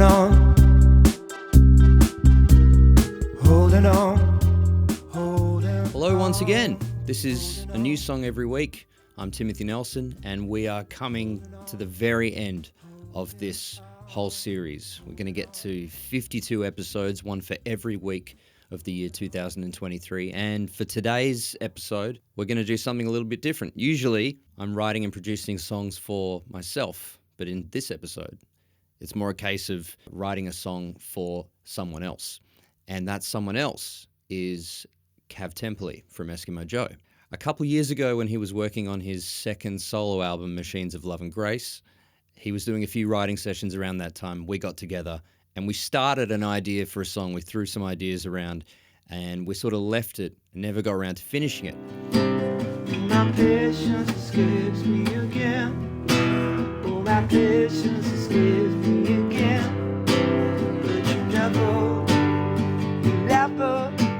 on, holding on, holding on. Hello once again. This is a new song every week. I'm Timothy Nelson, and we are coming to the very end of this whole series. We're going to get to 52 episodes, one for every week of the year 2023. And for today's episode, we're going to do something a little bit different. Usually, I'm writing and producing songs for myself, but in this episode, it's more a case of writing a song for someone else. And that someone else is Kav Temperley from Eskimo Joe. A couple years ago, when he was working on his second solo album, Machines of Love and Grace, he was doing a few writing sessions around that time. We got together and we started an idea for a song. We threw some ideas around and we sort of left it and never got around to finishing it. My patience escapes me again. Oh, my patience escapes me again. But you never.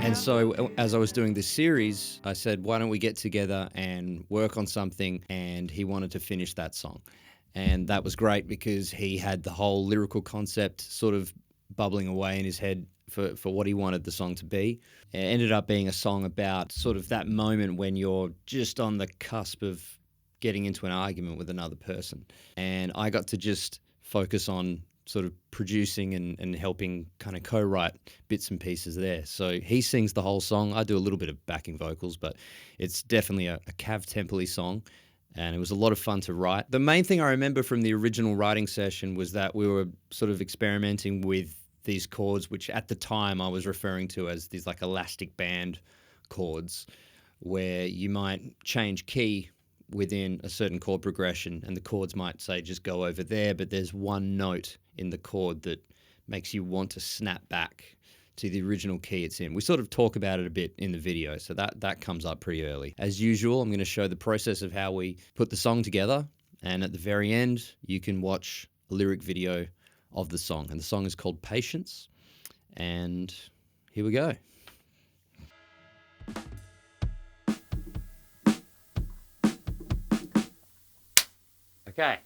And so as I was doing this series, I said, why don't we get together and work on something? And he wanted to finish that song. And that was great because he had the whole lyrical concept sort of bubbling away in his head for what he wanted the song to be. It ended up being a song about sort of that moment when you're just on the cusp of getting into an argument with another person. And I got to just focus on sort of producing and helping kind of co-write bits and pieces there. So he sings the whole song. I do a little bit of backing vocals, but it's definitely a Kav Temperley song, and it was a lot of fun to write. The main thing I remember from the original writing session was that we were sort of experimenting with these chords, which at the time I was referring to as these like elastic band chords, where you might change key within a certain chord progression and the chords might say just go over there, but there's one note in the chord that makes you want to snap back to the original key it's in. We sort of talk about it a bit in the video, so that comes up pretty early. As usual, I'm going to show the process of how we put the song together, and at the very end, you can watch a lyric video of the song. And the song is called Patience, and here we go. Okay.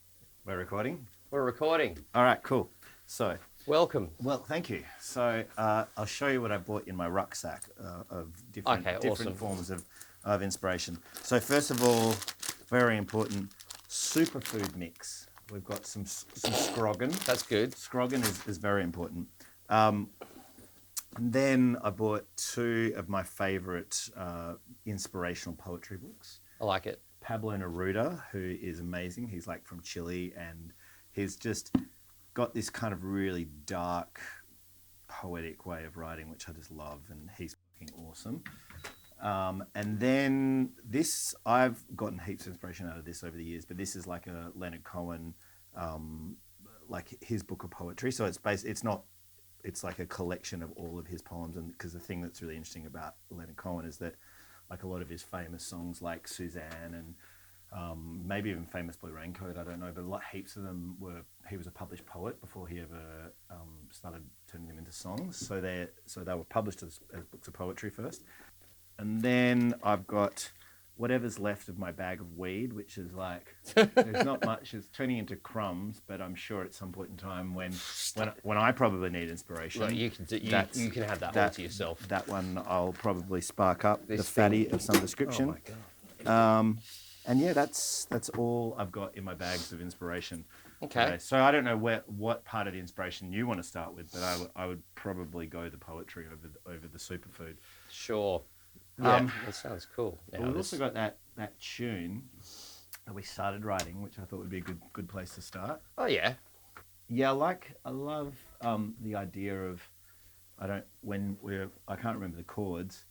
We're recording? We're recording. All right, cool. So, Welcome. well, thank you. So, I'll show you what I brought in my rucksack of different forms of inspiration. So, first of all, very important, superfood mix. We've got some scroggin. That's good. Scroggin is very important. And then I bought two of my favourite inspirational poetry books. I like it. Pablo Neruda, who is amazing. He's like from Chile, and he's just got this kind of really dark, poetic way of writing, which I just love, and he's fucking awesome. And then this, I've gotten heaps of inspiration out of this over the years, but this is like a Leonard Cohen, like his book of poetry. So it's like a collection of all of his poems, and because the thing that's really interesting about Leonard Cohen is that like a lot of his famous songs like Suzanne and maybe even Famous Blue Raincoat, I don't know, but heaps of them he was a published poet before he ever started turning them into songs. So they were published as books of poetry first. And then I've got whatever's left of my bag of weed, which is like, there's not much, it's turning into crumbs, but I'm sure at some point in time when I probably need inspiration. Look, you can have that all to yourself. That one I'll probably spark up the fatty of some description. Oh my God. And yeah, that's all I've got in my bags of inspiration. Okay. So I don't know what part of the inspiration you want to start with, but I would probably go the poetry over the superfood. Sure. Yeah, that sounds cool. We've also got that tune that we started writing, which I thought would be a good place to start. Oh yeah. Yeah, I love the idea of I can't remember the chords,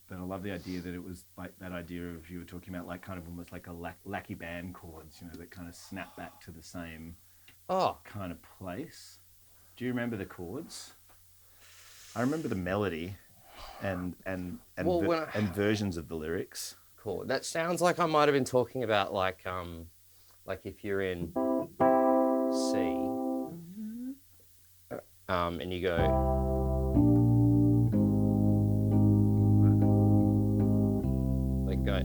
but I love the idea that it was like that idea of you were talking about like kind of almost like a lackey band chords, you know, that kind of snap back to the same kind of place. Do you remember the chords? I remember the melody. And versions of the lyrics. Cool. That sounds like I might have been talking about like if you're in C, and you go,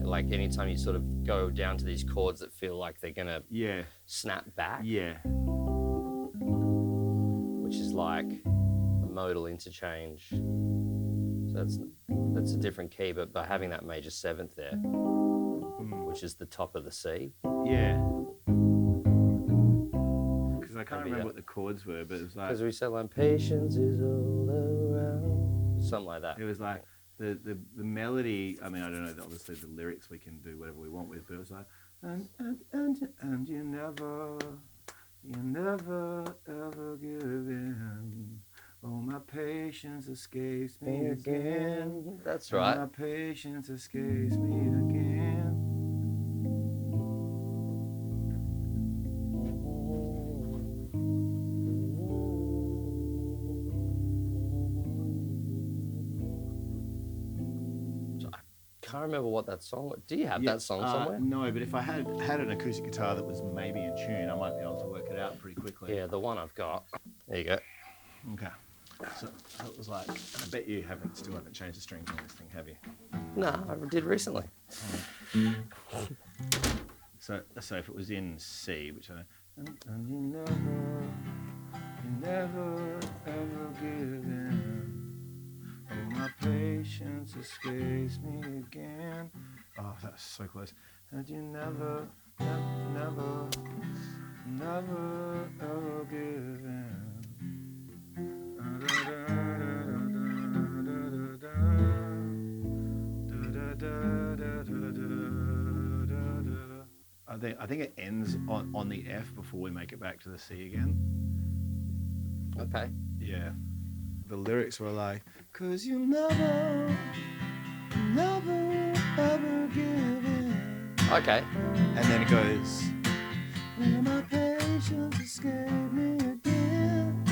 like anytime you sort of go down to these chords that feel like they're gonna snap back. Yeah. Which is like a modal interchange. So that's a different key, but by having that major seventh there, which is the top of the C. Yeah. Because I can't remember what the chords were, but it was like... Because we said like, patience is all around, something like that. It was like the melody, I mean, I don't know, obviously the lyrics we can do whatever we want with, but it was like, and you never ever give in. Oh, my patience escapes me again. That's right. My patience escapes me again. I can't remember what that song was. Do you have that song somewhere? No, but if I had an acoustic guitar that was maybe in tune, I might be able to work it out pretty quickly. Yeah, the one I've got. There you go. Okay. So it was like, I bet you still haven't changed the strings on this thing, have you? No, I did recently. So if it was in C, which I and you never ever give in. Oh, my patience escapes me again. Oh, that's so close. And you never ever give in. I think it ends on the F before we make it back to the C again. Okay. Yeah. The lyrics were like, 'cause you never ever give in. Okay. And then it goes, will my patience escape me again?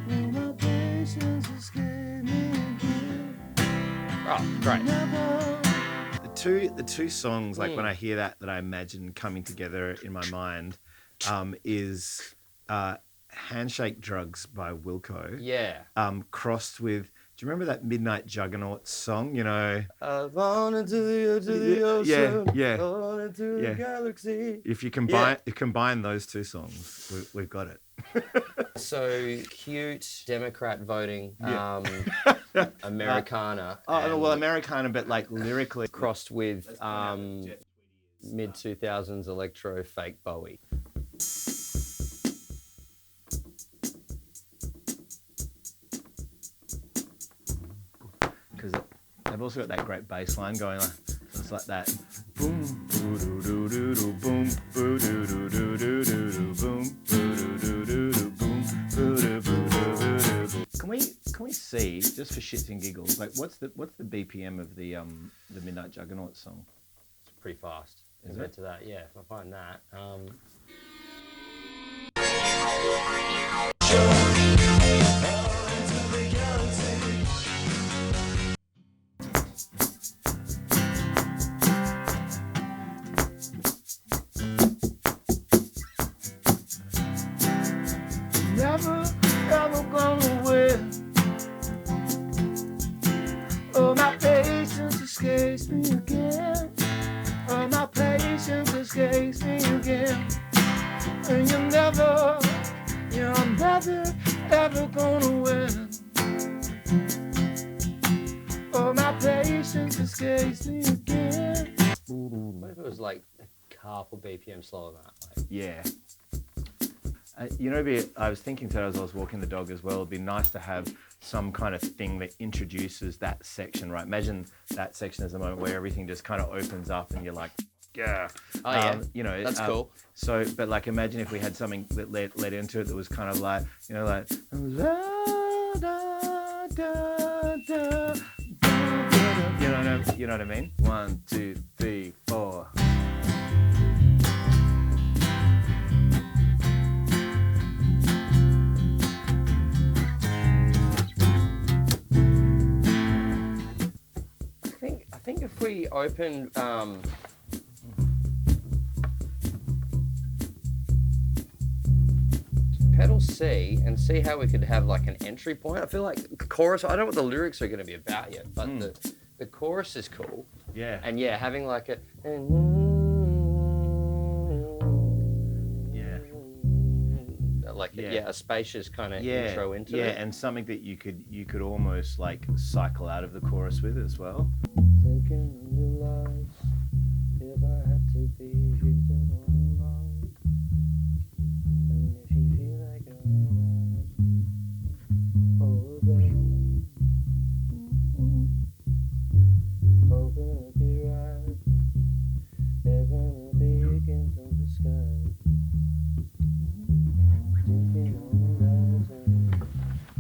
Will my patience escape me again? Oh, great. The two songs, like when I hear that I imagine coming together in my mind, is Handshake Drugs by Wilco. Yeah. Crossed with, do you remember that Midnight Juggernaut song? You know, on into the ocean. Yeah. On into the galaxy. If you combine those two songs, we've got it. So cute Democrat voting, Americana. Well, Americana, but like lyrically crossed with mid 2000s electro fake Bowie. Because they've also got that great bass line going on. So it's like that. Boom, boo doo doo doo doo, boom, boo doo doo doo doo doo, boom, boo doo doo doo doo, boom, boo doo boo doo doo doo. Can we see, just for shits and giggles, like what's the BPM of the Midnight Juggernaut song? It's pretty fast. Compared to that, yeah. If I find that. Never ever gonna win. Oh, my patience escapes me again. Oh, my patience escapes me again. And you're never ever gonna win. Oh, my patience escapes me again. What if it was like a couple BPM slower than that? Like, Yeah. I was thinking today as I was walking the dog as well, it'd be nice to have some kind of thing that introduces that section, right? Imagine that section as a moment where everything just kind of opens up and you're like, yeah. Oh, yeah. That's cool. So, but like imagine if we had something that led into it that was kind of like, like, you know what I mean? 1, 2, 3, 4. I think if we open pedal C and see how we could have like an entry point. I feel like the chorus, I don't know what the lyrics are going to be about yet, but the chorus is cool. Yeah. And yeah, having like a... Yeah. Like Yeah. a spacious kind of Yeah, intro into yeah, it. and something that you could almost like cycle out of the chorus with as well. Taking a new life, if I had to be treated all wrong. And if you feel like you're open, open up your eyes, heaven will begin from the sky. Taking all that time,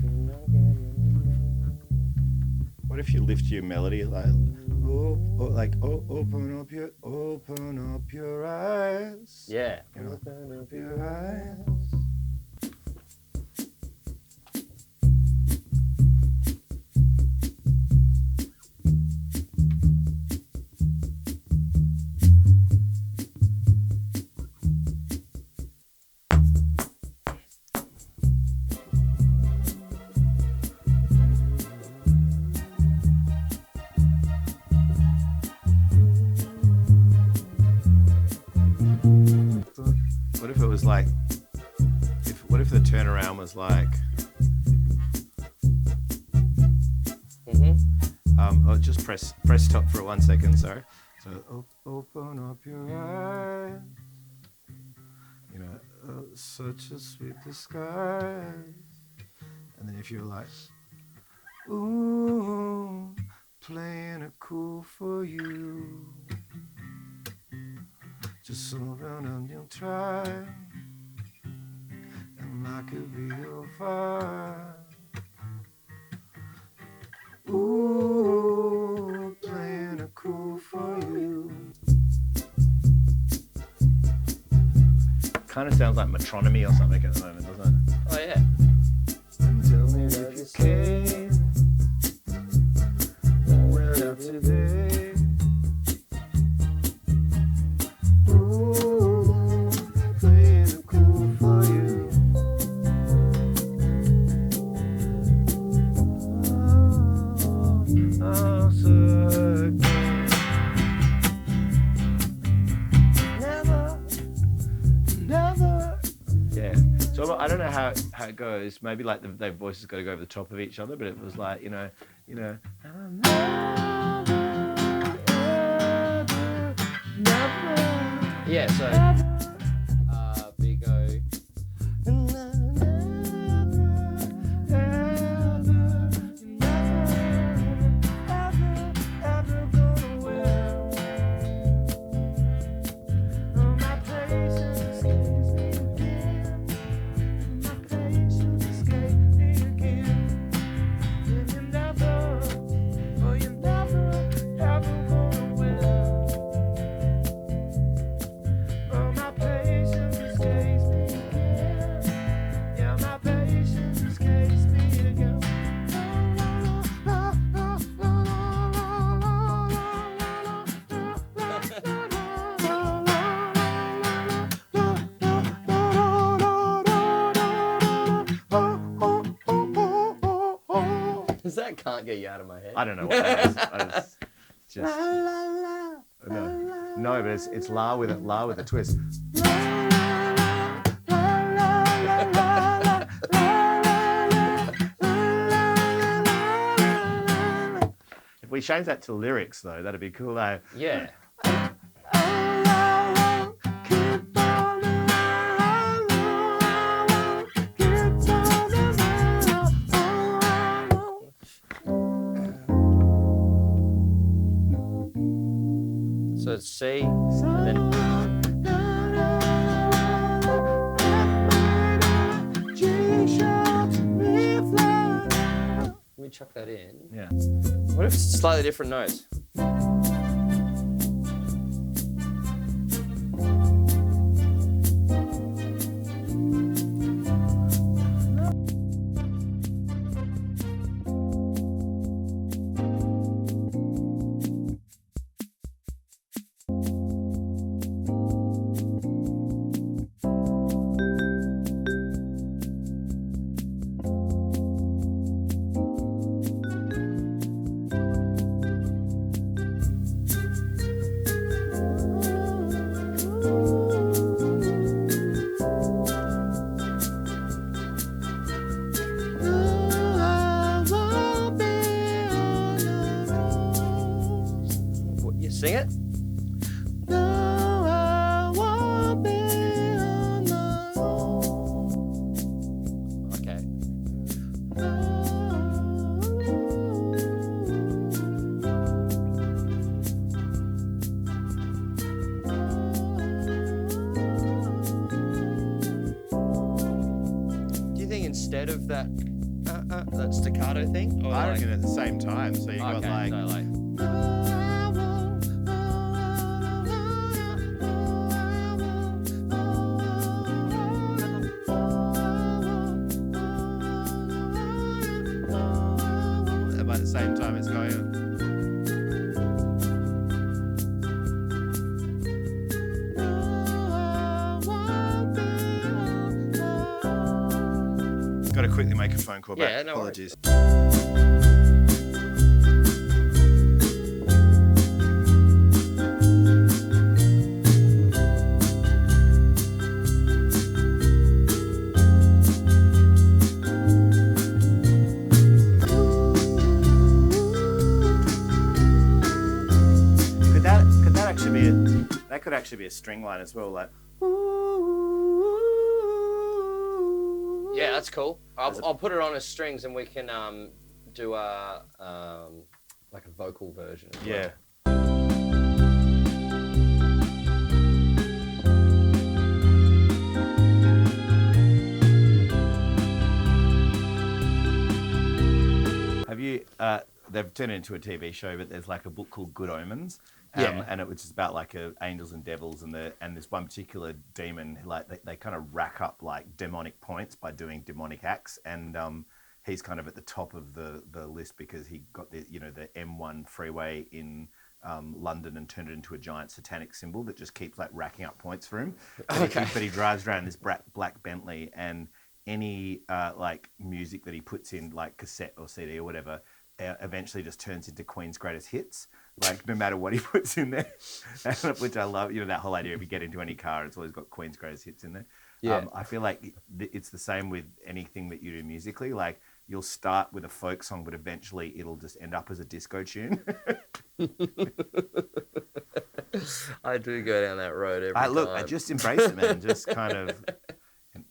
you're not getting enough. What if you lift your melody like open up your eyes. Yeah. You know, Open up your eyes. What if it was like, what if the turnaround was like, just press stop for 1 second, sorry. So open up your eyes, you know, such a sweet disguise. And then if you're like, ooh, playing it cool for you, just slow down and you'll try, and I could be your vibe. Ooh, playing it cool for you. Kind of sounds like metronomy or something at the moment, doesn't it? Oh yeah. And tell me if you came, went out today. Ooh, playing it cool for you. Oh, so again. Never. Yeah. So I don't know how it goes. Maybe like their voices got to go over the top of each other, but it was like, you know. Yeah, so big O. That can't get you out of my head. I don't know what that is. It's just no, but it's la with a twist. If we change that to lyrics, though, that'd be cool. Yeah. So it's C, and then let me chuck that in. Yeah. What if it's slightly different notes? Sing it. No, I won't be on my own. Okay. Do you think instead of that staccato thing? Or I like, reckon at the same time. So you got okay, like, so like, at the same time it's going on. Got to quickly make a phone call back. Yeah, no worries. Apologies. Could that actually be that could actually be a string line as well, like. yeah, that's cool. I'll put it on as strings and we can do a like a vocal version as well. Yeah. Have you? They've turned it into a TV show, but there's like a book called Good Omens, Yeah. and it was just about like angels and devils, and this one particular demon, like they kind of rack up like demonic points by doing demonic acts, and he's kind of at the top of the list because he got the M1 freeway in London and turned it into a giant satanic symbol that just keeps like racking up points for him. But he drives around this black Bentley, and any like music that he puts in, like cassette or CD or whatever, eventually just turns into Queen's greatest hits. Like no matter what he puts in there, which I love. That whole idea. If you get into any car, it's always got Queen's greatest hits in there. Yeah. I feel like it's the same with anything that you do musically. Like you'll start with a folk song, but eventually it'll just end up as a disco tune. I do go down that road every time. I just embrace it, man. Just kind of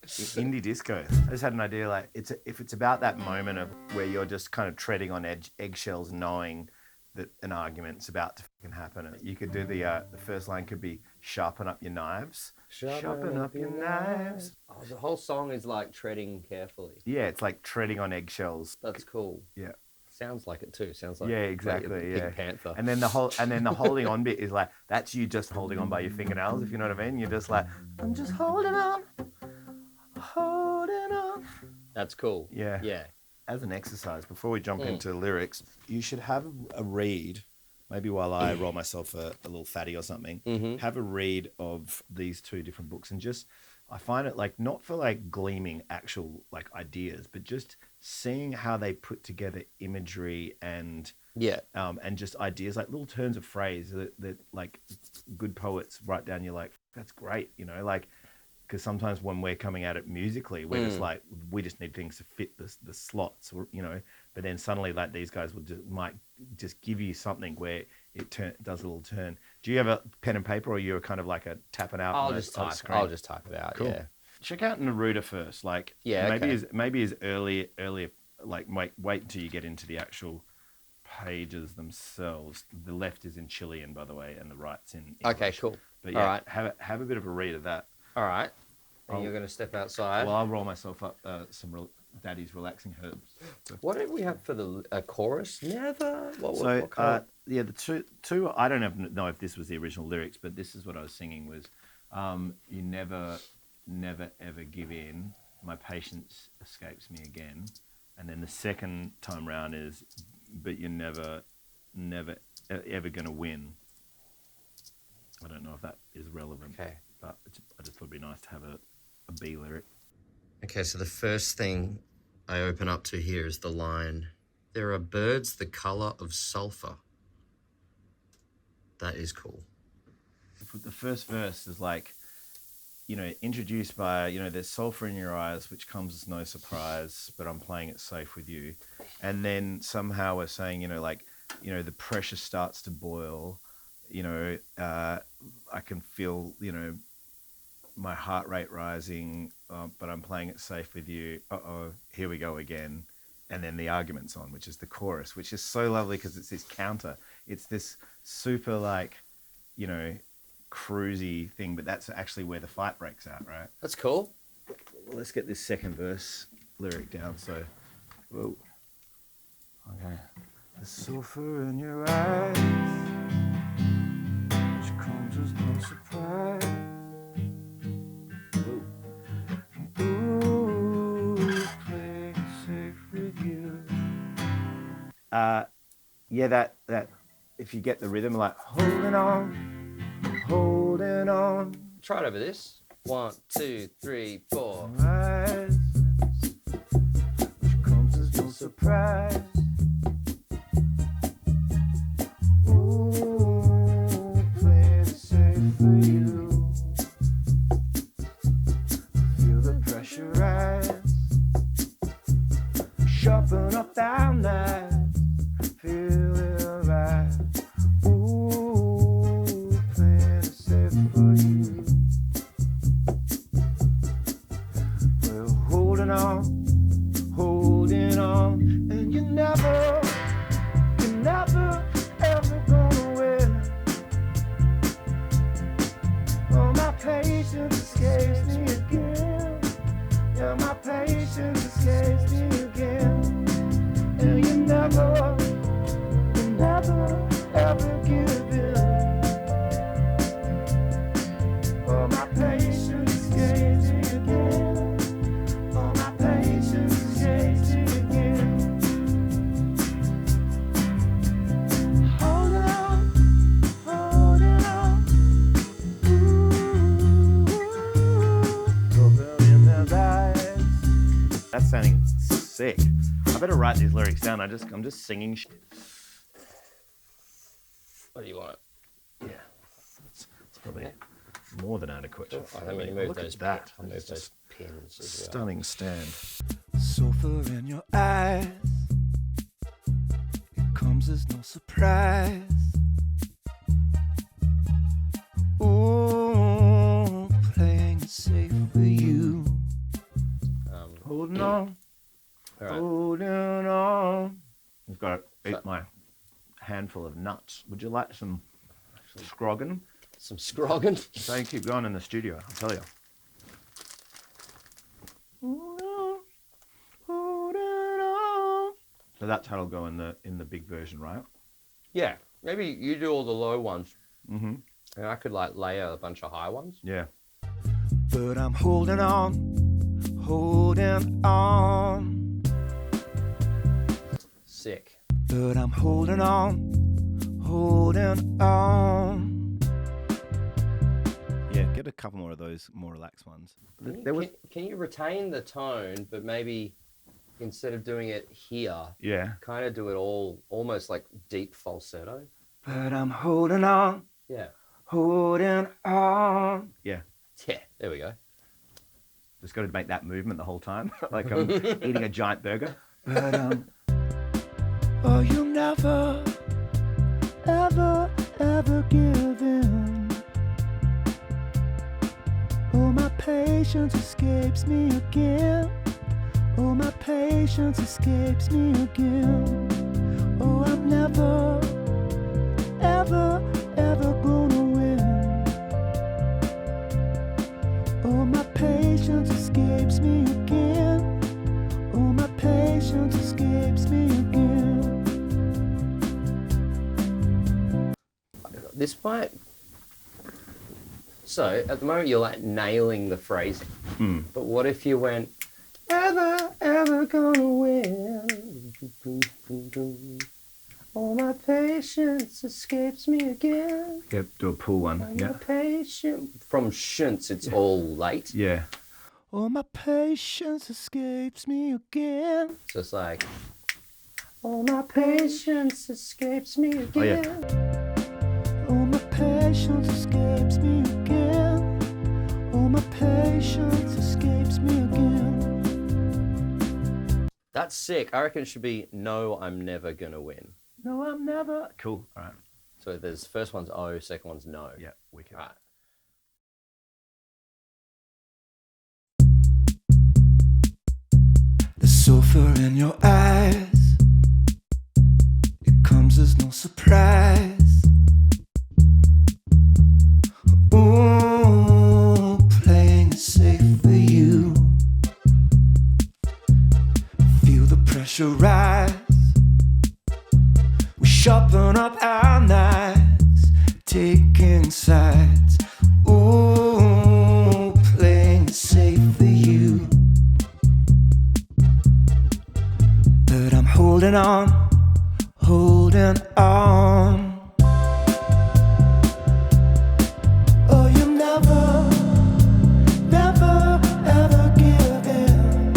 indie disco. I just had an idea, like if it's about that moment of where you're just kind of treading on eggshells, knowing that an argument's about to fucking happen. And you could do the first line could be sharpen up your knives. Sharpen up your knives. Oh, the whole song is like treading carefully. Yeah, it's like treading on eggshells. That's cool. Yeah. Sounds like it too. Sounds like Yeah, exactly. Like a yeah. Pink Panther. And then the holding on bit is like that's you just holding on by your fingernails, if you know what I mean. You're just like, I'm just holding on. That's cool. Yeah. Yeah. As an exercise, before we jump into lyrics, you should have a read, maybe while I roll myself a little fatty or something, have a read of these two different books. And just, I find it like, not for like gleaming actual like ideas, but just seeing how they put together imagery and just ideas, like little turns of phrase that like good poets write down. You're like, that's great, like, because sometimes when we're coming at it musically, we're just like, we just need things to fit the slots, but then suddenly like these guys might just give you something where it does a little turn. Do you have a pen and paper, or you're kind of like a tapping out? I'll just type it out. Cool. Yeah. Check out Neruda first. Like, maybe as early, like wait until you get into the actual pages themselves. The left is in Chilean, by the way, and the right's in English. Okay, cool. But yeah, all right. have a bit of a read of that. All right. And you're going to step outside. Well, I'll roll myself up some Daddy's relaxing herbs. What did we have for the chorus? Never. What the two. I don't know if this was the original lyrics, but this is what I was singing was, you never ever give in. My patience escapes me again. And then the second time round is, but you're never ever going to win. I don't know if that is relevant. Okay. But I just thought it'd be nice to have a B lyric. Okay, so the first thing I open up to here is the line, there are birds the colour of sulphur. That is cool. The first verse is like, introduced by, there's sulphur in your eyes, which comes as no surprise, but I'm playing it safe with you. And then somehow we're saying, the pressure starts to boil. you know, I can feel, you know, my heart rate rising, but I'm playing it safe with you. Uh-oh, here we go again. And then the argument's on, which is the chorus, which is so lovely because it's this counter. It's this super, like, you know, cruisy thing, but that's actually where the fight breaks out, right? That's cool. Well, let's get this second verse lyric down. So, whoa. Okay. The sulfur in your eyes, which comes as no surprise. Ooh, playing safe with you. Yeah, that if you get the rhythm, like holding on, holding on. Try it over this. 1, 2, 3, 4. Eyes, which comes as no surprise. Ooh, playing safe for you. Feel the pressure rise. Sharpen up that knife. Feel it right. Ooh, playing safe for you. We're holding on, and you're never ever gonna win. Oh, my patience escapes me again. Yeah, my patience escapes me again. And you never ever give in. Oh, my patience escapes me again. Oh, my patience escapes me again. Holding on. Ooh, in their eyes. That's sounding sick. I better write these lyrics down. I'm just singing shit. What do you want? Yeah, it's probably more than adequate. I think we move Look those at that. pins. Move those pins as well. Stunning stand. Sulfur in your eyes. It comes as no surprise. Ooh, playing it safe for you. Holding on. All right. Holding on. I've got to eat my handful of nuts. Would you like some scroggin? Some scroggin. So you keep going in the studio, I'll tell you. So that's how it'll go in the big version, right? Yeah. Maybe you do all the low ones. Mm-hmm. And I could like layer a bunch of high ones. Yeah. But I'm holding on. Sick. But I'm holding on. Yeah, get a couple more of those more relaxed ones. Can you retain the tone, but maybe instead of doing it here, Yeah. kind of do it all almost like deep falsetto? But I'm holding on. Yeah. Yeah. Yeah, there we go. Just got to make that movement the whole time, like I'm eating a giant burger. But oh, you'll never, ever give in. Oh, my patience escapes me again. Oh, my patience escapes me again. Oh, I'm never, ever gonna win. Oh, my patience escapes me again. Oh, my patience escapes me again. This might... So, at the moment you're like nailing the phrasing. But what if you went, ever gonna win? Oh, my patience escapes me again. Yeah, do a pull one. Oh, my patience... From shunts, it's all late. Yeah. Oh, my patience escapes me again. So it's like, oh, my patience escapes me again. Oh, yeah. Oh, my patience escapes me again. Oh, my patience escapes me again. That's sick. I reckon it should be, no, I'm never gonna win. No, I'm never. Cool. All right. So there's first one's O, second one's no. Yeah, wicked. Right. The sulfur in your eyes, it comes as no surprise. Ooh, playing it safe for you. Feel the pressure rise. We sharpen up our knives, taking sides. Ooh, playing it safe for you. But I'm holding on, holding on. Oh, you never, never, ever give in.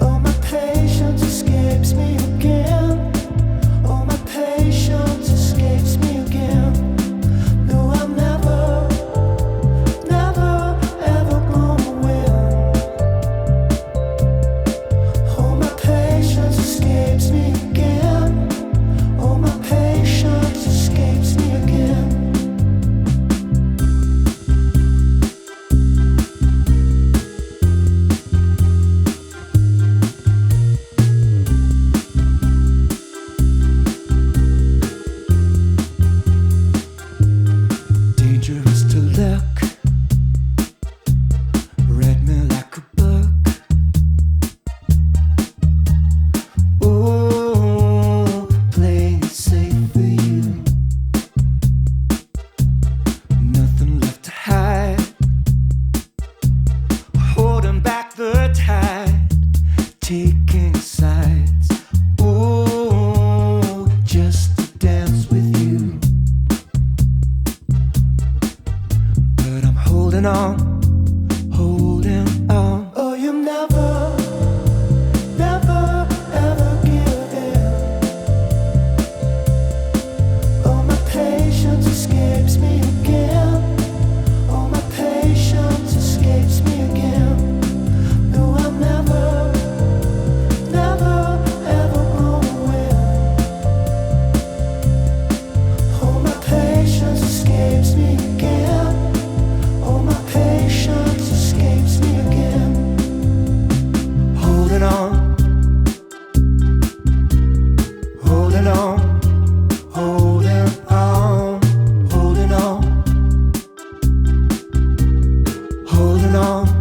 Oh, my patience escapes me again. Oh, my patience escapes me again. No, I'm never, never, ever gonna win. Oh, my patience escapes me again. Oh, my patience escapes me again. Dangerous to look, read me like a book. Oh, playing it safe for you. Nothing left to hide, holding back the tide, taking sides. Oh, just to dance with you. But I'm holding on, holding on. Oh, you never, never, ever give in. Oh, my patience escapes me again. Oh, my patience escapes me again. No, I'm never, never, ever gonna win. Oh, my patience escapes me again. Oh, my patience escapes me again. Holding on, holding on, holding on, holding on, holding on.